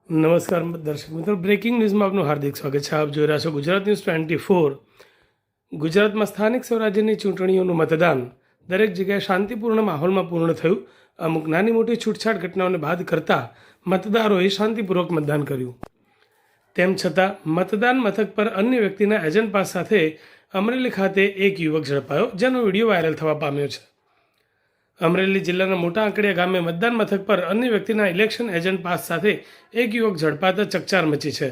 નમસ્કાર દર્શક મિત્રો, બ્રેકિંગ ન્યૂઝમાં આપનું હાર્દિક સ્વાગત છે. આપ જોઈ રહ્યા છો ગુજરાત ન્યૂઝ 24. ગુજરાતમાં સ્થાનિક સ્વરાજ્યની ચૂંટણીઓનું મતદાન દરેક જગ્યાએ શાંતિપૂર્ણ માહોલમાં પૂર્ણ થયું. અમુક નાની મોટી છૂટછાટ ઘટનાઓને બાદ કરતાં મતદારોએ શાંતિપૂર્વક મતદાન કર્યું. તેમ છતાં મતદાન મથક પર અન્ય વ્યક્તિના એજન્ટ પાસ સાથે અમરેલી ખાતે એક યુવક ઝડપાયો, જેનો વિડીયો વાયરલ થવા પામ્યો છે. અમરેલી જિલ્લાના મોટા આંકડિયા ગામે મતદાન મથક પર અન્ય વ્યક્તિના ઇલેક્શન એજન્ટ પાસ સાથે એક યુવક ઝડપાતા ચકચાર મચી છે.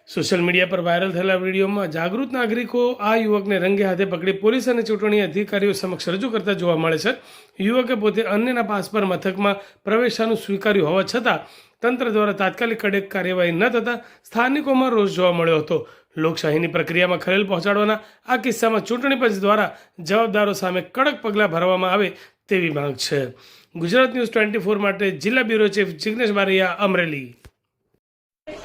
સોશિયલ મીડિયા પર વાયરલ થયેલા વિડીયોમાં જાગૃત નાગરિકો આ યુવકને રંગે હાથે પકડી પોલીસ અને ચૂંટણી અધિકારીઓ સમક્ષ રજૂ કરતા જોવા મળે છે. યુવકે પોતે અન્યના પાસ પર મથકમાં પ્રવેશવાનું સ્વીકાર્યું હોવા છતાં તંત્ર દ્વારા તાત્કાલિક કડક કાર્યવાહી ન થતાં સ્થાનિકોમાં રોષ જોવા મળ્યો હતો. લોકશાહીની પ્રક્રિયામાં ખલેલ પહોંચાડવાના આ કિસ્સામાં ચૂંટણી પંચ દ્વારા જવાબદારો સામે કડક પગલાં ભરવામાં આવે તેવી માંગ છે. ગુજરાત ન્યૂઝ 24 માટે જિલ્લા બ્યુરો ચીફ જિગ્નેશ બારૈયા, અમરેલી.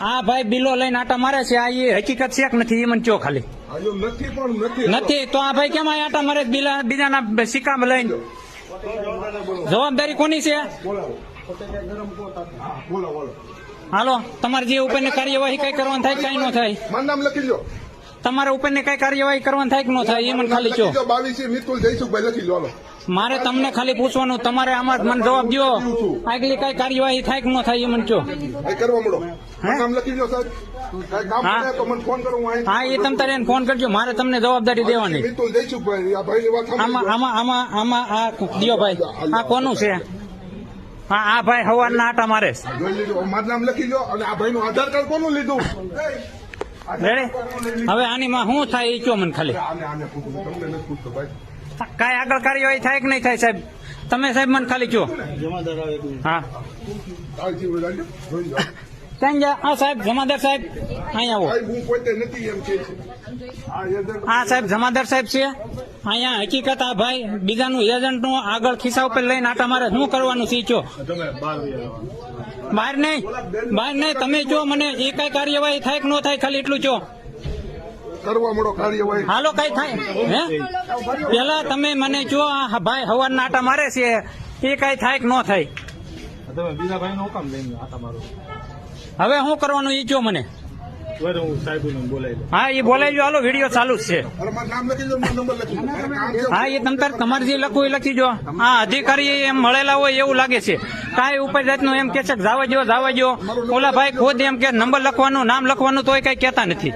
હા ભાઈ, બિલો લઈને આટા મારે છે. આ એ હકીકત છે કે નથી એ મને કયો ખાલી. નથી તો આ ભાઈ કેમ આ આટા મારે બીજાના સિક્કા લઈને? જવાબદારી કોની છે? હાલો, તમારે જે ઉપર ની કાર્યવાહી કઈ કરવાની થાય કઈ ન થાય. તમારા ઉપર ની કઈ કાર્યવાહી કરવાની થાય કે ન થાય એ મને ખાલી કહો. મારે તમને ખાલી પૂછવાનું, તમારે આમાં મને જવાબ દો. આગલી કઈ કાર્યવાહી થાય કે ન થાય એ મને કહો. હા, એ તમે તારે ફોન કરજો, મારે તમને જવાબદારી દેવાની. આમાં આ દિયો ભાઈ, આ કોનું છે? હા, આ ભાઈ હવારના આટા મારે. મારું નામ લખી લો અને આ ભાઈનું આધાર કાર્ડ કોનું લીધું? હવે આનીમાં શું થાય એ કયો મને ખાલી. કાંઈ આગળ કાર્યવાહી થાય કે નહીં થાય સાહેબ? તમે સાહેબ મને ખાલી કયો. હા, ક્યાં ગયા? હા સાહેબ, જમાદાર સાહેબ અહીંયા આવો. હા સાહેબ, જમાદાર સાહેબ છે અહીંયા. હકીકત આ ભાઈ બીજાનું એજન્ટ નું આગળ ખિસ્સા ઉપર લઈને આટા મારે. શું કરવાનું છે કયો? બહાર નહીં તમે કયો મને. એ કઈ કાર્યવાહી થાય કે ન થાય ખાલી એટલું કયો. હાલો, કઈ થાય હે? પેલા તમે મને કયો, આ ભાઈ હવારના આટા મારે છે એ કઈ થાય કે ન થાય? હવે શું કરવાનું એ કયો મને. હા, એ બોલાવી લો. હાલો, વિડીયો ચાલુ જ છે. હા, એ તમારે જે લખવું એ લખી જો. હા, અધિકારી એમ મળેલા હોય એવું લાગે છે. કાંઈ ઉપર જાતનું એમ કે છે કે જવા જો. ઓલા ભાઈ ખુદ એમ કે નંબર લખવાનું, નામ લખવાનું તોય કઈ કહેતા નથી.